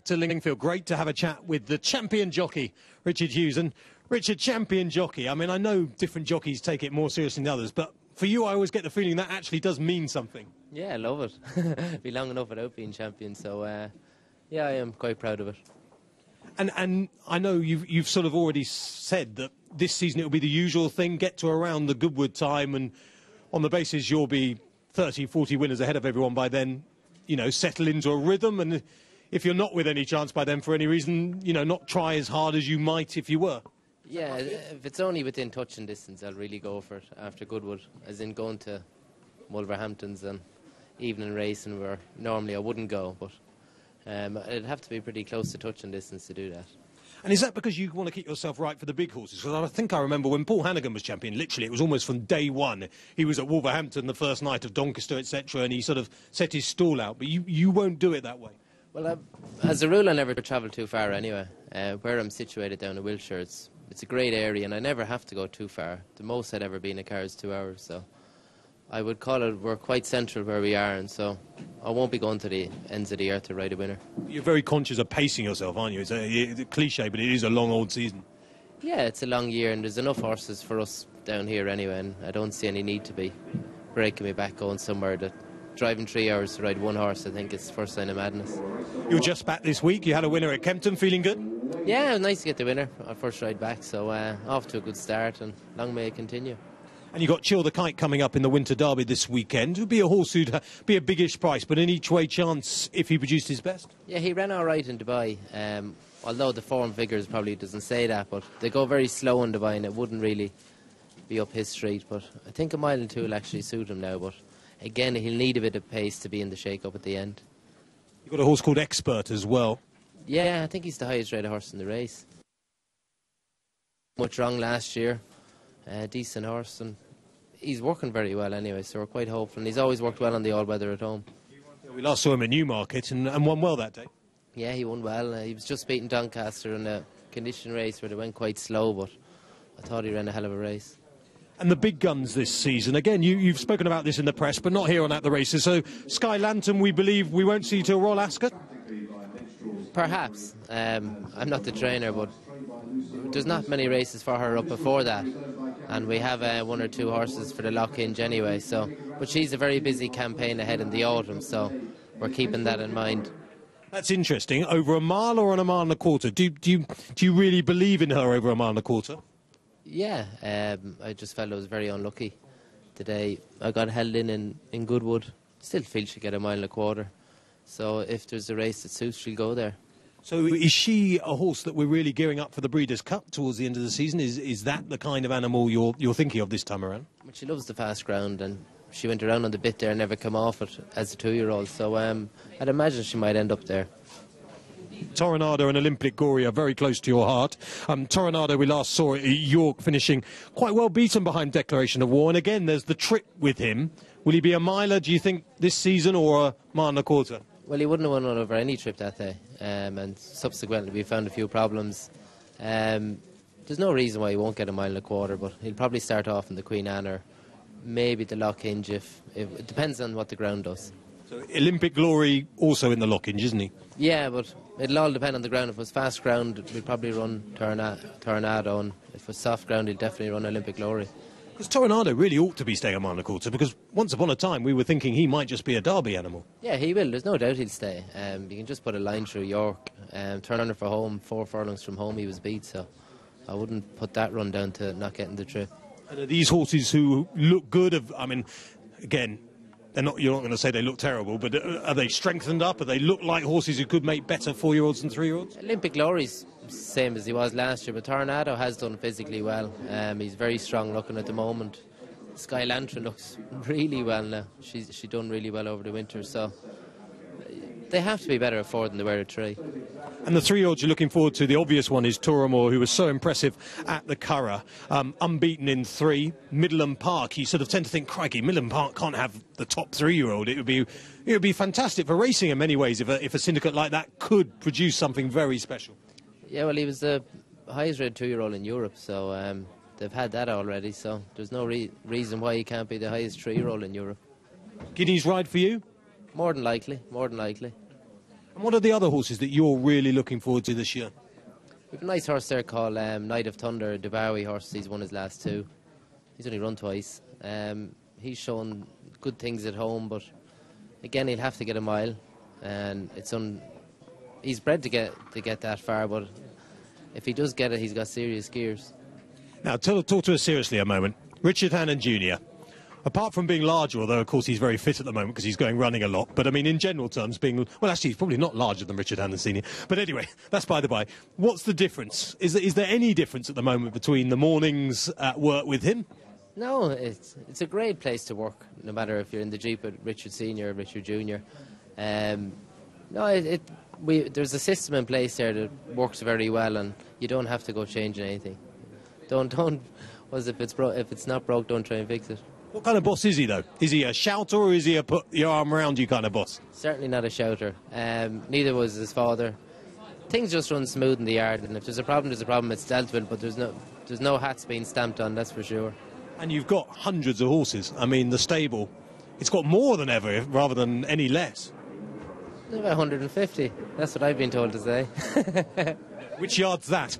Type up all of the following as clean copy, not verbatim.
back to Lingfield. Great to have a chat with the champion jockey, Richard Hughes. And Richard, champion jockey, I mean, I know different jockeys take it more seriously than others, but for you, I always get the feeling that actually does mean something. Yeah, I love it. Be long enough without being champion, so yeah, I am quite proud of it. And I know you've sort of already said that this season it'll be the usual thing, get to around the Goodwood time, and on the basis you'll be 30, 40 winners ahead of everyone by then, you know, settle into a rhythm, and if you're not with any chance by then for any reason, you know, not try as hard as you might if you were. Yeah, if it's only within touching distance, I'll really go for it after Goodwood, as in going to Wolverhampton's and evening racing where normally I wouldn't go, but it'd have to be pretty close to touching distance to do that. And is that because you want to keep yourself right for the big horses? Because I think I remember when Paul Hannigan was champion, literally it was almost from day one. He was at Wolverhampton the first night of Doncaster, etc., and he sort of set his stall out. But you won't do it that way. Well, as a rule, I never travel too far anyway. Where I'm situated down in Wiltshire, it's a great area, and I never have to go too far. The most I'd ever be in a car is 2 hours, so I would call it we're quite central where we are, and so I won't be going to the ends of the earth to ride a winner. You're very conscious of pacing yourself, aren't you? It's a cliche, but it is a long old season. Yeah, it's a long year, and there's enough horses for us down here anyway, and I don't see any need to be breaking me back going somewhere that driving 3 hours to ride one horse. I think it's the first sign of madness. You're just back this week. You had a winner at Kempton. Feeling good? Yeah, it was nice to get the winner, our first ride back, so off to a good start, and long may it continue. And you've got Chill the Kite coming up in the Winter Derby this weekend. It would be a horse who'd be a biggish price, but an each-way chance if he produced his best. Yeah, he ran all right in Dubai, although the form figures probably doesn't say that, but they go very slow in Dubai, and it wouldn't really be up his street. But I think a mile and two will actually suit him now, but again, he'll need a bit of pace to be in the shake-up at the end. You've got a horse called Expert as well. Yeah, I think he's the highest rated horse in the race. Much wrong last year. Decent horse, and he's working very well anyway, so we're quite hopeful. And he's always worked well on the all-weather at home. We last saw him in Newmarket and won well that day. Yeah, he won well. He was just beating Doncaster in a condition race where they went quite slow, but I thought he ran a hell of a race. And the big guns this season, again, you've spoken about this in the press, but not here on At the Races. So Sky Lantern, we believe we won't see till Royal Ascot? Perhaps. I'm not the trainer, but there's not many races for her up before that. And we have one or two horses for the Lock-Hinge anyway. So, but she's a very busy campaign ahead in the autumn, so we're keeping that in mind. That's interesting. Over a mile or on a mile and a quarter? Do you really believe in her over a mile and a quarter? Yeah, I just felt I was very unlucky today. I got held in Goodwood. Still feel she'll get a mile and a quarter. So if there's a race that suits, she'll go there. So is she a horse that we're really gearing up for the Breeders' Cup towards the end of the season? Is that the kind of animal you're thinking of this time around? But she loves the fast ground, and she went around on the bit there and never come off it as a 2-year-old. So I'd imagine she might end up there. Toronado and Olympic Glory are very close to your heart. Toronado, we last saw at York finishing quite well beaten behind Declaration of War. And again, there's the trip with him. Will he be a miler, do you think, this season, or a mile and a quarter? Well, he wouldn't have won over any trip that day. And subsequently, we found a few problems. There's no reason why he won't get a mile and a quarter, but he'll probably start off in the Queen Anne or maybe the Lock-Hinge. If it depends on what the ground does. So Olympic Glory also in the Lock-Hinge, isn't he? Yeah, but it'll all depend on the ground. If it was fast ground, we'd probably run Tornado, and if it was soft ground, he'd definitely run Olympic Glory. Because Toronado really ought to be staying a mile and a quarter, because once upon a time we were thinking he might just be a Derby animal. Yeah, he will. There's no doubt he'll stay. You can just put a line through York. Turner for home, 4 furlongs from home he was beat, so I wouldn't put that run down to not getting the trip. And are these horses who look good? I mean, again, you're not going to say they look terrible, but are they strengthened up? Are they look like horses who could make better 4-year-olds than 3-year-olds? Olympic Glory's same as he was last year, but Tornado has done physically well. He's very strong looking at the moment. Sky Lantern looks really well now. She done really well over the winter, so they have to be better at 4 than they were at 3. And the 3-year-olds you're looking forward to, the obvious one is Toramore, who was so impressive at the Curragh. Unbeaten in 3. Midland Park, you sort of tend to think, crikey, Midland Park can't have the top 3-year-old. It would be fantastic for racing in many ways if a syndicate like that could produce something very special. Yeah, well, he was the highest rated 2-year-old in Europe, so they've had that already, so there's no reason why he can't be the highest 3-year-old in Europe. Guineas ride for you? More than likely, more than likely. And what are the other horses that you're really looking forward to this year? We've a nice horse there called Knight of Thunder, Dubawi horse. He's won his last two. He's only run twice. He's shown good things at home, but again, he'll have to get a mile, and he's bred to get that far. But if he does get it, he's got serious gears. Now, talk to us seriously a moment. Richard Hannon Jr., apart from being larger, although of course he's very fit at the moment because he's going running a lot, but I mean in general terms well actually he's probably not larger than Richard Hannon Sr. But anyway, that's by the by. What's the difference? Is there any difference at the moment between the mornings at work with him? No, it's a great place to work, no matter if you're in the Jeep with Richard Sr. or Richard Jr. There's a system in place there that works very well, and you don't have to go changing anything. If it's not broke, don't try and fix it. What kind of boss is he, though? Is he a shouter or is he a put your arm around you kind of boss? Certainly not a shouter. Neither was his father. Things just run smooth in the yard, and if there's a problem, there's a problem. It's dealt with, but there's no hats being stamped on, that's for sure. And you've got hundreds of horses. I mean, the stable, it's got more than ever rather than any less. About 150. That's what I've been told to say. Which yard's that?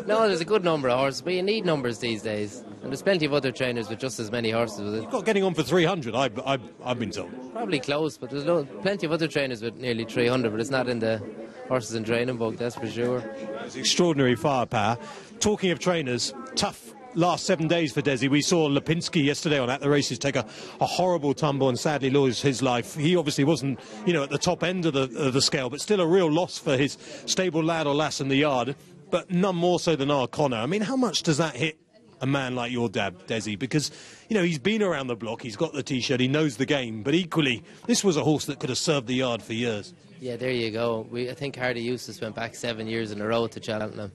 No, there's a good number of horses, but you need numbers these days. And there's plenty of other trainers with just as many horses with it. You've got getting on for 300, I've been told. Probably close, but there's plenty of other trainers with nearly 300, but it's not in the horses and training book, that's for sure. It's extraordinary firepower. Talking of trainers, tough last 7 days for Desi. We saw Lipinski yesterday on At the Races take a horrible tumble and sadly lose his life. He obviously wasn't, at the top end of the scale, but still a real loss for his stable lad or lass in the yard, but none more so than our Connor. I mean, how much does that hit a man like your dad, Desi? Because, he's been around the block, he's got the T-shirt, he knows the game, but equally, this was a horse that could have served the yard for years. Yeah, there you go. I think Hardy Eustace went back 7 years in a row to Cheltenham,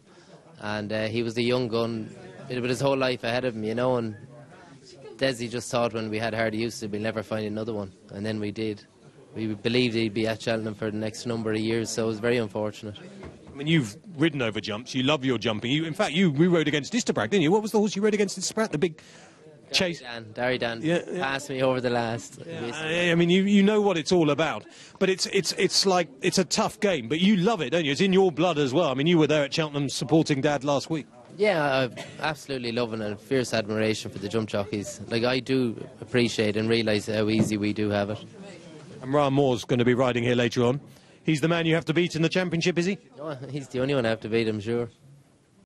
and he was the young gun with his whole life ahead of him, and Desi just thought when we had Hardy Eustace we'll never find another one, and then we did. We believed he'd be at Cheltenham for the next number of years, so it was very unfortunate. I mean, you've ridden over jumps, you love your jumping. In fact, we rode against Isterbrag, didn't you? What was the horse you rode against Isterbrag? The big chase? Derry Dan passed me over the last. Yeah. I mean, you know what it's all about, but it's like it's a tough game, but you love it, don't you? It's in your blood as well. I mean, you were there at Cheltenham supporting Dad last week. Yeah, I absolutely love it, and a fierce admiration for the jump jockeys. Like, I do appreciate and realise how easy we do have it. And Ryan Moore's going to be riding here later on. He's the man you have to beat in the championship, is he? No, he's the only one I have to beat, I'm sure.